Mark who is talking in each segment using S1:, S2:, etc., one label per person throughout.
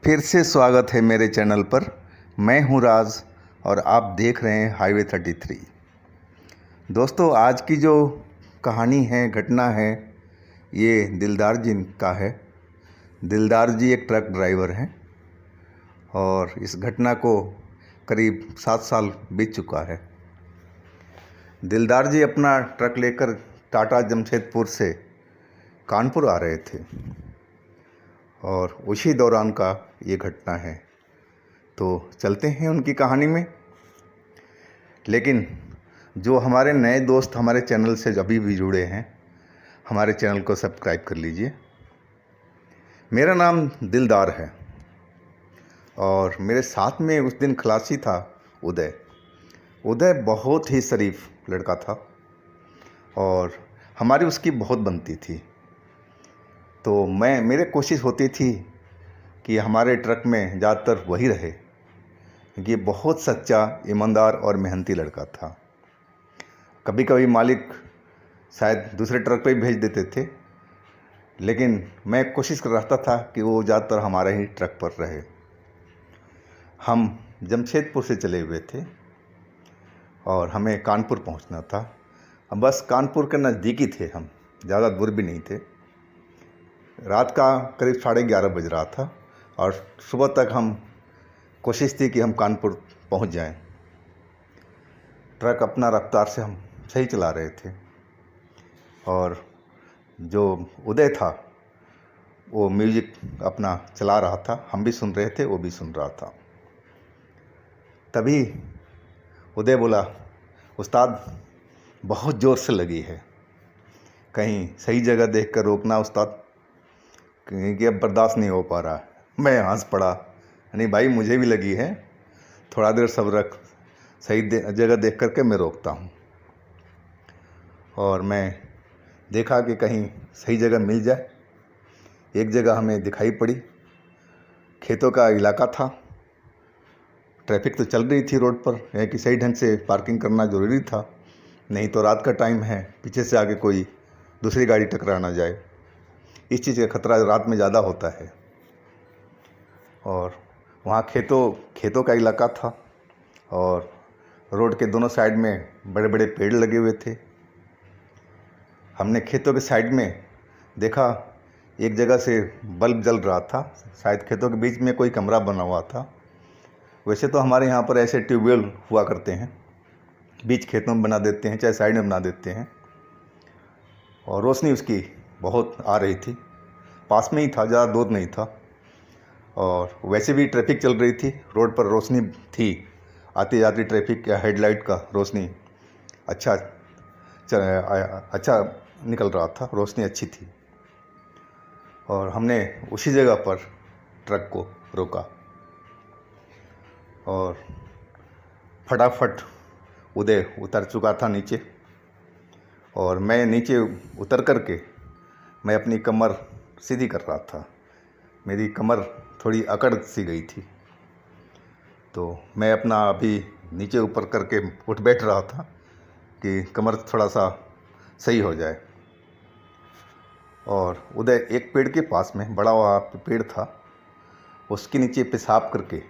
S1: फिर से स्वागत है मेरे चैनल पर। मैं हूं राज और आप देख रहे हैं हाईवे 33। दोस्तों, आज की जो कहानी है, घटना है, ये दिलदार जी का है। दिलदार जी एक ट्रक ड्राइवर हैं और इस घटना को करीब 7 साल बीत चुका है। दिलदार जी अपना ट्रक लेकर टाटा जमशेदपुर से कानपुर आ रहे थे और उसी दौरान का ये घटना है। तो चलते हैं उनकी कहानी में। लेकिन जो हमारे नए दोस्त हमारे चैनल से अभी भी जुड़े हैं, हमारे चैनल को सब्सक्राइब कर लीजिए। मेरा नाम दिलदार है और मेरे साथ में उस दिन खलासी था उदय। उदय बहुत ही शरीफ लड़का था और हमारी उसकी बहुत बनती थी। तो मेरे कोशिश होती थी कि हमारे ट्रक में ज़्यादातर वही रहे, क्योंकि ये बहुत सच्चा, ईमानदार और मेहनती लड़का था। कभी कभी मालिक शायद दूसरे ट्रक पे भी भेज देते थे, लेकिन मैं कोशिश कर रहा था कि वो ज़्यादातर हमारे ही ट्रक पर रहे। हम जमशेदपुर से चले हुए थे और हमें कानपुर पहुंचना था। हम बस कानपुर के नज़दीक ही थे, हम ज़्यादा दूर भी नहीं थे। रात का करीब 11:30 बज रहा था और सुबह तक हम कोशिश थी कि हम कानपुर पहुंच जाएं। ट्रक अपना रफ्तार से हम सही चला रहे थे और जो उदय था वो म्यूज़िक अपना चला रहा था। हम भी सुन रहे थे, वो भी सुन रहा था। तभी उदय बोला, उस्ताद बहुत ज़ोर से लगी है, कहीं सही जगह देखकर रोकना उस्ताद, क्योंकि अब बर्दाश्त नहीं हो पा रहा। मैं हंस पड़ा, नहीं भाई मुझे भी लगी है, थोड़ा देर सब्र रख, सही जगह देख करके मैं रोकता हूँ। और मैं देखा कि कहीं सही जगह मिल जाए। एक जगह हमें दिखाई पड़ी, खेतों का इलाका था। ट्रैफिक तो चल रही थी रोड पर, है कि सही ढंग से पार्किंग करना ज़रूरी था, नहीं तो रात का टाइम है, पीछे से आगे कोई दूसरी गाड़ी टकरा ना जाए। इस चीज़ का खतरा रात में ज़्यादा होता है। और वहाँ खेतों का इलाका था और रोड के दोनों साइड में बड़े बड़े पेड़ लगे हुए थे। हमने खेतों के साइड में देखा, एक जगह से बल्ब जल रहा था। शायद खेतों के बीच में कोई कमरा बना हुआ था। वैसे तो हमारे यहाँ पर ऐसे ट्यूबवेल हुआ करते हैं, बीच खेतों में बना देते हैं, चाहे साइड में बना देते हैं। और रोशनी उसकी बहुत आ रही थी, पास में ही था, ज़्यादा दूर नहीं था। और वैसे भी ट्रैफिक चल रही थी, रोड पर रोशनी थी, आती जाती ट्रैफिक या हेडलाइट का रोशनी अच्छा निकल रहा था, रोशनी अच्छी थी। और हमने उसी जगह पर ट्रक को रोका और फटाफट उदय उतर चुका था नीचे और मैं नीचे उतर करके मैं अपनी कमर सीधी कर रहा था। मेरी कमर थोड़ी अकड़ सी गई थी, तो मैं अपना अभी नीचे ऊपर करके उठ बैठ रहा था कि कमर थोड़ा सा सही हो जाए। और उदय एक पेड़ के पास में, बड़ा हुआ पेड़ था, उसके नीचे पेशाब करके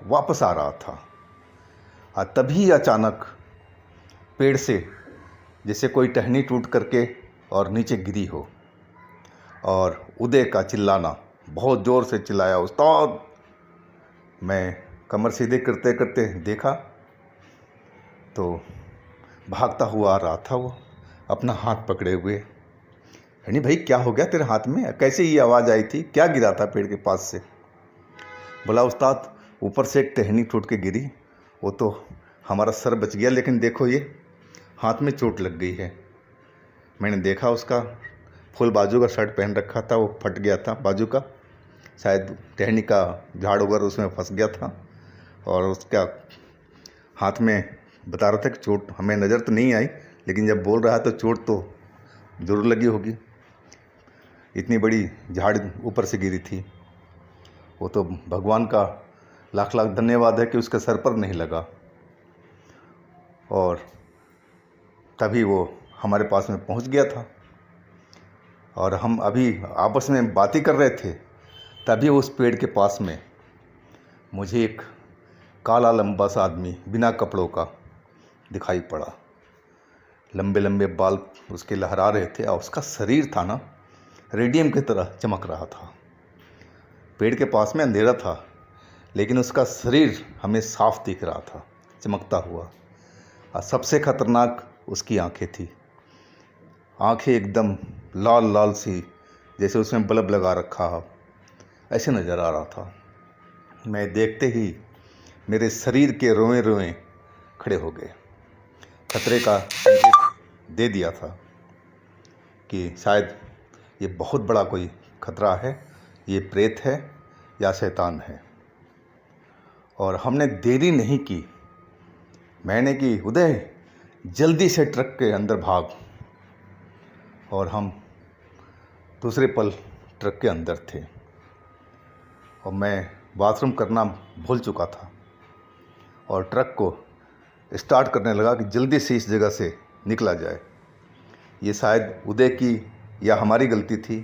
S1: वापस आ रहा था। तभी अचानक पेड़ से जैसे कोई टहनी टूट करके और नीचे गिरी हो, और उदय का चिल्लाना, बहुत ज़ोर से चिल्लाया, उस्ताद। मैं कमर सीधे करते करते देखा तो भागता हुआ आ रहा था वो, अपना हाथ पकड़े हुए। नहीं भाई, क्या हो गया तेरे हाथ में, कैसे ये आवाज़ आई थी, क्या गिरा था पेड़ के पास से? बोला, उस्ताद ऊपर से एक टहनी टूट के गिरी, वो तो हमारा सर बच गया, लेकिन देखो ये हाथ में चोट लग गई है। मैंने देखा, उसका फुल बाजू का शर्ट पहन रखा था, वो फट गया था बाजू का, शायद टहनी का झाड़ वगैरह उसमें फंस गया था। और उसका हाथ में बता रहा था कि चोट हमें नज़र तो नहीं आई, लेकिन जब बोल रहा है तो चोट तो ज़रूर लगी होगी, इतनी बड़ी झाड़ ऊपर से गिरी थी। वो तो भगवान का लाख लाख धन्यवाद है कि उसके सर पर नहीं लगा। और तभी वो हमारे पास में पहुंच गया था और हम अभी आपस में बातें कर रहे थे, तभी उस पेड़ के पास में मुझे एक काला लंबा सा आदमी बिना कपड़ों का दिखाई पड़ा। लंबे लंबे बाल उसके लहरा रहे थे और उसका शरीर था ना, रेडियम की तरह चमक रहा था। पेड़ के पास में अंधेरा था, लेकिन उसका शरीर हमें साफ दिख रहा था, चमकता हुआ। और सबसे खतरनाक उसकी आंखें थी। आंखें एकदम लाल लाल सी, जैसे उसमें बल्ब लगा रखा हो, ऐसे नज़र आ रहा था। मैं देखते ही मेरे शरीर के रोए रोए खड़े हो गए। खतरे का संकेत दे दिया था कि शायद ये बहुत बड़ा कोई खतरा है, ये प्रेत है या शैतान है। और हमने देरी नहीं की। मैंने की, उदय जल्दी से ट्रक के अंदर भाग। और हम दूसरे पल ट्रक के अंदर थे और मैं बाथरूम करना भूल चुका था और ट्रक को स्टार्ट करने लगा कि जल्दी से इस जगह से निकला जाए। ये शायद उदय की या हमारी गलती थी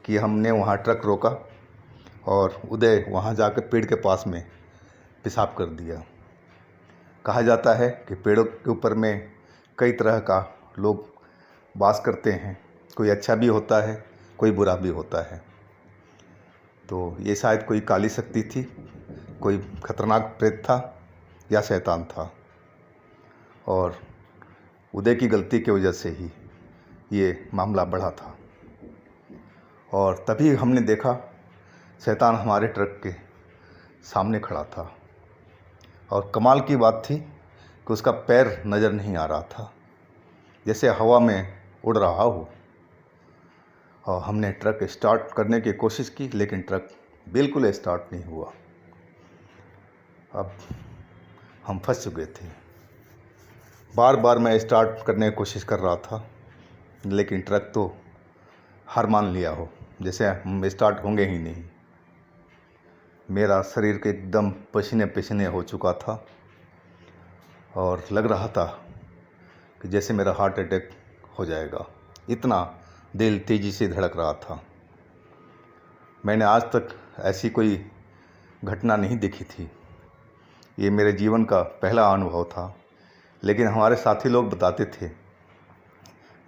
S1: कि हमने वहाँ ट्रक रोका और उदय वहाँ जाकर पेड़ के पास में पेशाब कर दिया। कहा जाता है कि पेड़ों के ऊपर में कई तरह का लोग वास करते हैं, कोई अच्छा भी होता है, कोई बुरा भी होता है। तो ये शायद कोई काली शक्ति थी, कोई खतरनाक प्रेत था या शैतान था। और उदय की गलती की वजह से ही ये मामला बढ़ा था। और तभी हमने देखा शैतान हमारे ट्रक के सामने खड़ा था। और कमाल की बात थी कि उसका पैर नज़र नहीं आ रहा था, जैसे हवा में उड़ रहा हो। और हमने ट्रक स्टार्ट करने की कोशिश की, लेकिन ट्रक बिल्कुल स्टार्ट नहीं हुआ। अब हम फंस चुके थे। बार बार मैं स्टार्ट करने की कोशिश कर रहा था, लेकिन ट्रक तो हार मान लिया हो, जैसे हम स्टार्ट होंगे ही नहीं। मेरा शरीर के एकदम पसीने पसीने हो चुका था और लग रहा था कि जैसे मेरा हार्ट अटैक हो जाएगा, इतना दिल तेज़ी से धड़क रहा था। मैंने आज तक ऐसी कोई घटना नहीं देखी थी। ये मेरे जीवन का पहला अनुभव था। लेकिन हमारे साथी लोग बताते थे,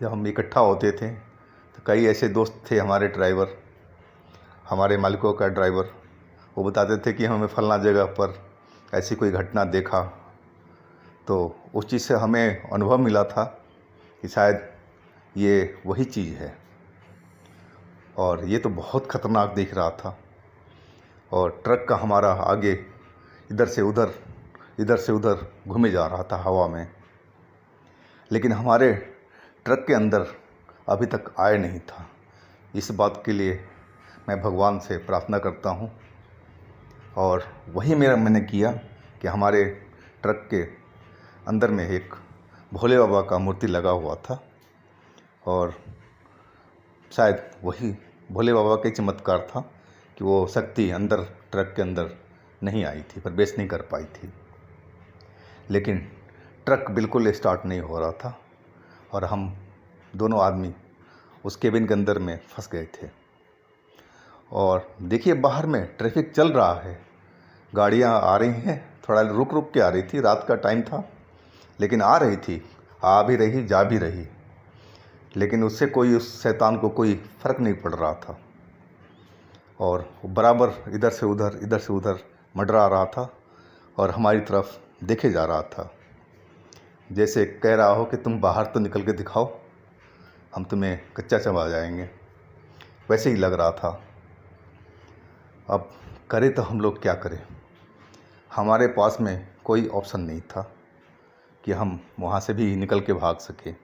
S1: जब हम इकट्ठा होते थे तो कई ऐसे दोस्त थे, हमारे ड्राइवर, हमारे मालिकों का ड्राइवर, वो बताते थे कि हमें फलना जगह पर ऐसी कोई घटना देखा। तो उस चीज़ से हमें अनुभव मिला था कि शायद ये वही चीज़ है। और ये तो बहुत ख़तरनाक दिख रहा था। और ट्रक का हमारा आगे इधर से उधर घूमे जा रहा था हवा में। लेकिन हमारे ट्रक के अंदर अभी तक आए नहीं था। इस बात के लिए मैं भगवान से प्रार्थना करता हूँ। और वही मैंने किया कि हमारे ट्रक के अंदर में एक भोले बाबा का मूर्ति लगा हुआ था और शायद वही भोले बाबा का चमत्कार था कि वो शक्ति अंदर ट्रक के अंदर नहीं आई थी, प्रवेश नहीं कर पाई थी। लेकिन ट्रक बिल्कुल स्टार्ट नहीं हो रहा था और हम दोनों आदमी उस केबिन के अंदर में फंस गए थे। और देखिए, बाहर में ट्रैफिक चल रहा है, गाड़ियाँ आ रही हैं, थोड़ा रुक रुक के आ रही थी, रात का टाइम था, लेकिन आ रही थी, आ भी रही, जा भी रही। लेकिन उससे कोई, उस शैतान को कोई फ़र्क नहीं पड़ रहा था और बराबर इधर से उधर मंडरा रहा था और हमारी तरफ देखे जा रहा था, जैसे कह रहा हो कि तुम बाहर तो निकल के दिखाओ, हम तुम्हें कच्चा चबा जाएंगे। वैसे ही लग रहा था। अब करें तो हम लोग क्या करें? हमारे पास में कोई ऑप्शन नहीं था कि हम वहाँ से भी निकल के भाग सकें।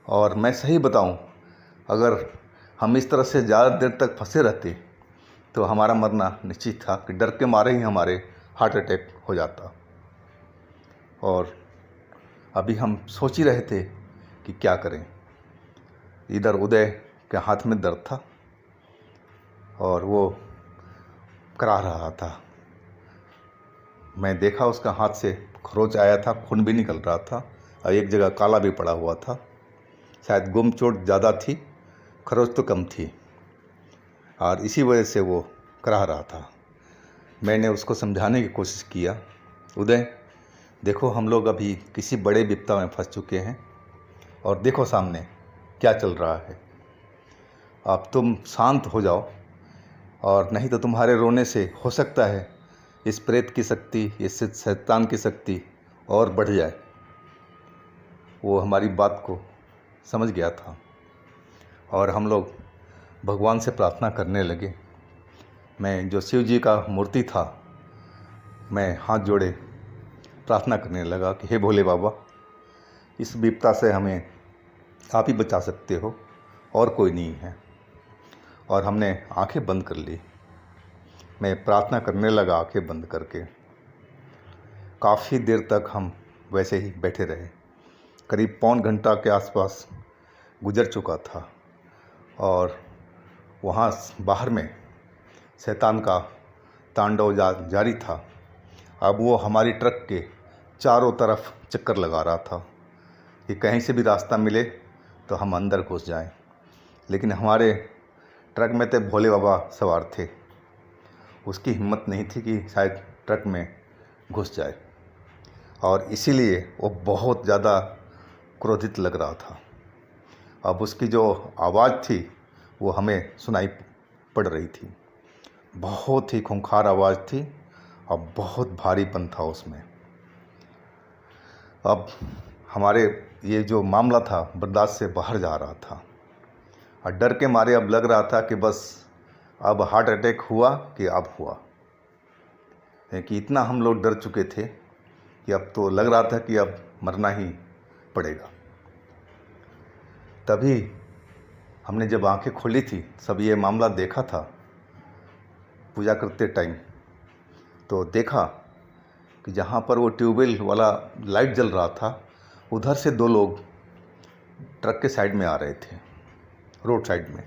S1: और मैं सही बताऊं, अगर हम इस तरह से ज़्यादा देर तक फंसे रहते तो हमारा मरना निश्चित था, कि डर के मारे ही हमारे हार्ट अटैक हो जाता। और अभी हम सोच ही रहे थे कि क्या करें। इधर उदय के हाथ में दर्द था और वो करा रहा था। मैं देखा उसका हाथ से खरोच आया था, खून भी निकल रहा था और एक जगह काला भी पड़ा हुआ था। शायद गुम चोट ज़्यादा थी, खरोच तो कम थी और इसी वजह से वो करा रहा था। मैंने उसको समझाने की कोशिश किया, उदय देखो हम लोग अभी किसी बड़े विपदा में फंस चुके हैं और देखो सामने क्या चल रहा है। अब तुम शांत हो जाओ, और नहीं तो तुम्हारे रोने से हो सकता है इस प्रेत की शक्ति, इस शैतान की शक्ति और बढ़ जाए। वो हमारी बात को समझ गया था और हम लोग भगवान से प्रार्थना करने लगे। मैं जो शिव जी का मूर्ति था, मैं हाथ जोड़े प्रार्थना करने लगा कि हे भोले बाबा, इस विपदा से हमें आप ही बचा सकते हो और कोई नहीं है। और हमने आंखें बंद कर ली। मैं प्रार्थना करने लगा आंखें बंद करके। काफ़ी देर तक हम वैसे ही बैठे रहे। करीब पौन घंटा के आसपास गुजर चुका था और वहाँ बाहर में शैतान का तांडव जारी था। अब वो हमारी ट्रक के चारों तरफ चक्कर लगा रहा था कि कहीं से भी रास्ता मिले तो हम अंदर घुस जाएं। लेकिन हमारे ट्रक में तो भोले बाबा सवार थे, उसकी हिम्मत नहीं थी कि शायद ट्रक में घुस जाए, और इसीलिए वो बहुत ज़्यादा क्रोधित लग रहा था। अब उसकी जो आवाज़ थी वो हमें सुनाई पड़ रही थी। बहुत ही खूंखार आवाज़ थी और बहुत भारीपन था उसमें। अब हमारे ये जो मामला था बर्दाश्त से बाहर जा रहा था और डर के मारे अब लग रहा था कि बस अब हार्ट अटैक हुआ कि अब हुआ, कि इतना हम लोग डर चुके थे कि अब तो लग रहा था कि अब मरना ही पड़ेगा। तभी हमने जब आंखें खोली थी, सब ये मामला देखा था पूजा करते टाइम, तो देखा कि जहाँ पर वो ट्यूबवेल वाला लाइट जल रहा था उधर से दो लोग ट्रक के साइड में आ रहे थे, रोड साइड में।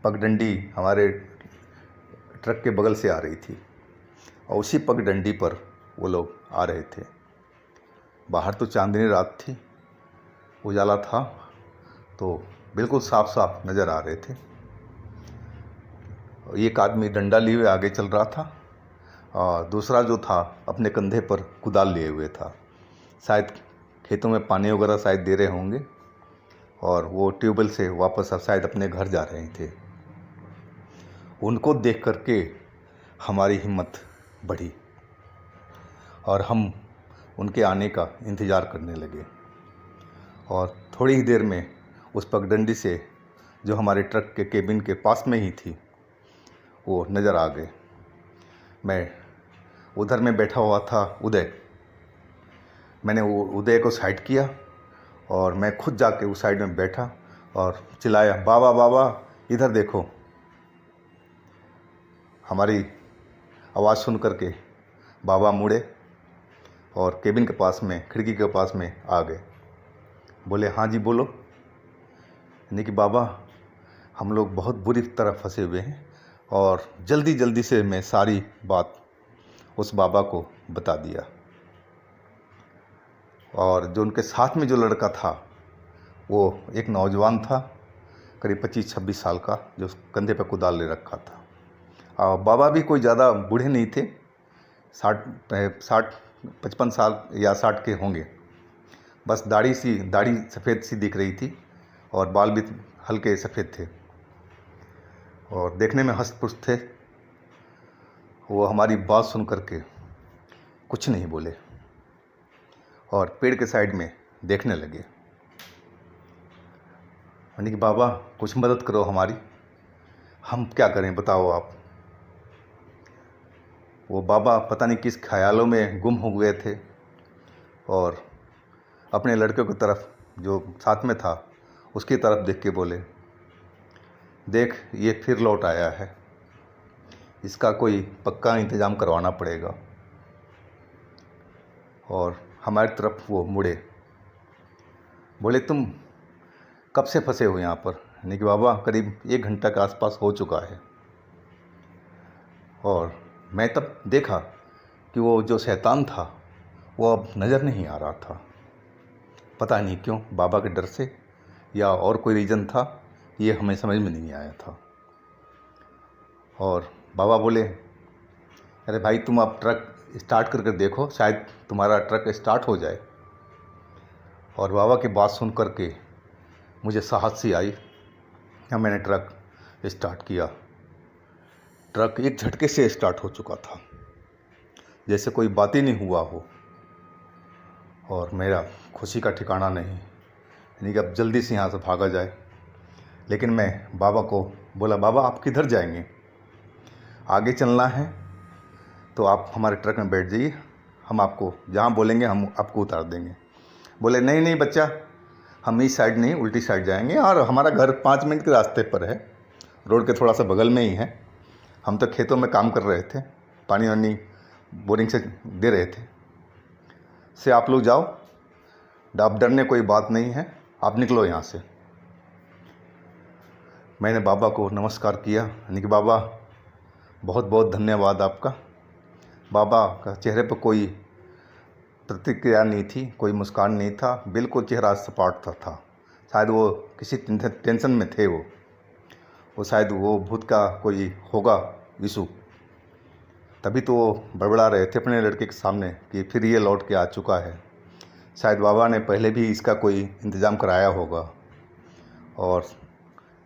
S1: पगडंडी हमारे ट्रक के बगल से आ रही थी और उसी पगडंडी पर वो लोग आ रहे थे। बाहर तो चांदनी रात थी, उजाला था, तो बिल्कुल साफ साफ नज़र आ रहे थे। एक आदमी डंडा लिए हुए आगे चल रहा था और दूसरा जो था अपने कंधे पर कुदाल लिए हुए था। शायद खेतों में पानी वगैरह शायद दे रहे होंगे और वो ट्यूबवेल से वापस अब शायद अपने घर जा रहे थे। उनको देख करके हमारी हिम्मत बढ़ी और हम उनके आने का इंतज़ार करने लगे। और थोड़ी ही देर में उस पगडंडी से जो हमारे ट्रक के केबिन के पास में ही थी वो नज़र आ गए। मैं उधर में बैठा हुआ था उदय, मैंने वो उदय को साइड किया और मैं खुद जाके उस साइड में बैठा और चिल्लाया, बाबा बाबा इधर देखो। हमारी आवाज़ सुन करके बाबा मुड़े और केबिन के पास में, खिड़की के पास में आ गए। बोले, हाँ जी बोलो। यानी कि बाबा हम लोग बहुत बुरी तरह फंसे हुए हैं, और जल्दी जल्दी से मैं सारी बात उस बाबा को बता दिया। और जो उनके साथ में जो लड़का था वो एक नौजवान था, करीब 25-26 साल का, जो कंधे पर कुदाल ले रखा था। और बाबा भी कोई ज़्यादा बूढ़े नहीं थे, 55 साल या 60 के होंगे। बस दाढ़ी सफ़ेद सी दिख रही थी और बाल भी हल्के सफ़ेद थे और देखने में हष्ट-पुष्ट थे। वो हमारी बात सुन करके कुछ नहीं बोले और पेड़ के साइड में देखने लगे। यानी कि बाबा कुछ मदद करो हमारी, हम क्या करें बताओ आप। वो बाबा पता नहीं किस ख्यालों में गुम हो गए थे और अपने लड़के की तरफ जो साथ में था उसकी तरफ देख के बोले, देख ये फिर लौट आया है, इसका कोई पक्का इंतज़ाम करवाना पड़ेगा। और हमारी तरफ वो मुड़े, बोले तुम कब से फंसे हो यहाँ पर। यानी कि बाबा करीब 1 घंटा के आसपास हो चुका है। और मैं तब देखा कि वो जो शैतान था वो अब नज़र नहीं आ रहा था। पता नहीं क्यों, बाबा के डर से या और कोई रीज़न था, ये हमें समझ में नहीं आया था। और बाबा बोले, अरे भाई तुम अब ट्रक स्टार्ट करके देखो, शायद तुम्हारा ट्रक स्टार्ट हो जाए। और बाबा की बात सुन कर के मुझे साहस सी आई। मैंने ट्रक स्टार्ट किया। ट्रक एक झटके से स्टार्ट हो चुका था, जैसे कोई बात ही नहीं हुआ हो। और मेरा खुशी का ठिकाना नहीं, यानी कि अब जल्दी से यहाँ से भागा जाए। लेकिन मैं बाबा को बोला, बाबा आप किधर जाएंगे? आगे चलना है तो आप हमारे ट्रक में बैठ जाइए, हम आपको जहाँ बोलेंगे हम आपको उतार देंगे। बोले, नहीं नहीं बच्चा, हम इस साइड नहीं उल्टी साइड जाएंगे, और हमारा घर 5 मिनट के रास्ते पर है, रोड के थोड़ा सा बगल में ही है। हम तो खेतों में काम कर रहे थे, पानी वानी बोरिंग से दे रहे थे। से आप लोग जाओ, आप डरने कोई बात नहीं है, आप निकलो यहाँ से। मैंने बाबा को नमस्कार किया, यानी कि बाबा बहुत बहुत धन्यवाद आपका। बाबा का चेहरे पर कोई प्रतिक्रिया नहीं थी, कोई मुस्कान नहीं था, बिल्कुल चेहरा सपाट था। शायद वो किसी टेंशन में थे। वो शायद वो भूत का कोई होगा विशु, तभी तो वो बड़बड़ा रहे थे अपने लड़के के सामने कि फिर ये लौट के आ चुका है। शायद बाबा ने पहले भी इसका कोई इंतज़ाम कराया होगा, और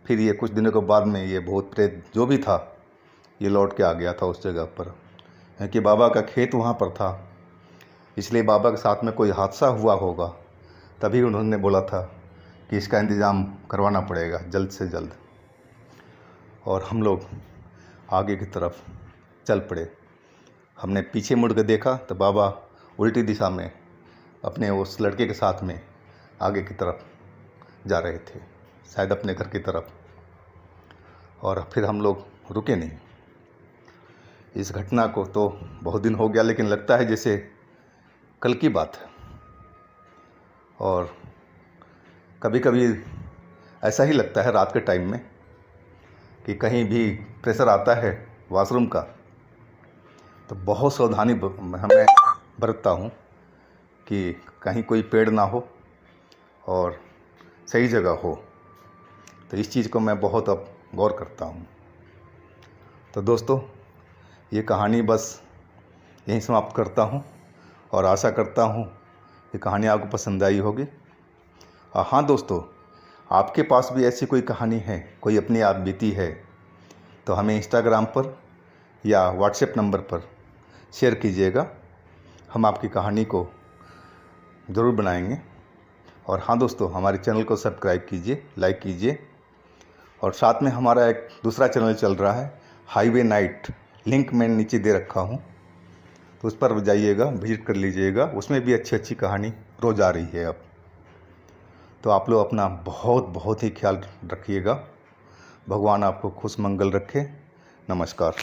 S1: फिर ये कुछ दिनों के बाद में ये भूत प्रेत जो भी था ये लौट के आ गया था उस जगह पर, क्योंकि बाबा का खेत वहाँ पर था। इसलिए बाबा के साथ में कोई हादसा हुआ होगा, तभी उन्होंने बोला था कि इसका इंतज़ाम करवाना पड़ेगा जल्द से जल्द। और हम लोग आगे की तरफ चल पड़े। हमने पीछे मुड़ कर देखा तो बाबा उल्टी दिशा में अपने उस लड़के के साथ में आगे की तरफ जा रहे थे, शायद अपने घर की तरफ। और फिर हम लोग रुके नहीं। इस घटना को तो बहुत दिन हो गया, लेकिन लगता है जैसे कल की बात है। और कभी कभी ऐसा ही लगता है रात के टाइम में कि कहीं भी प्रेशर आता है वॉशरूम का तो बहुत सावधानी हमें बरतता हूँ कि कहीं कोई पेड़ ना हो और सही जगह हो। तो इस चीज़ को मैं बहुत अब गौर करता हूँ। तो दोस्तों, ये कहानी बस यहीं समाप्त करता हूँ, और आशा करता हूँ कि कहानी आपको पसंद आई होगी। हाँ दोस्तों, आपके पास भी ऐसी कोई कहानी है, कोई अपनी आप बीती है, तो हमें इंस्टाग्राम पर या व्हाट्सएप नंबर पर शेयर कीजिएगा। हम आपकी कहानी को ज़रूर बनाएंगे। और हाँ दोस्तों, हमारे चैनल को सब्सक्राइब कीजिए, लाइक कीजिए। और साथ में हमारा एक दूसरा चैनल चल रहा है, हाईवे नाइट, लिंक मैंने नीचे दे रखा हूँ, तो उस पर जाइएगा, विजिट कर लीजिएगा। उसमें भी अच्छी अच्छी कहानी रोज़ आ रही है अब। तो आप लोग अपना बहुत बहुत ही ख्याल रखिएगा। भगवान आपको खुश मंगल रखे। नमस्कार।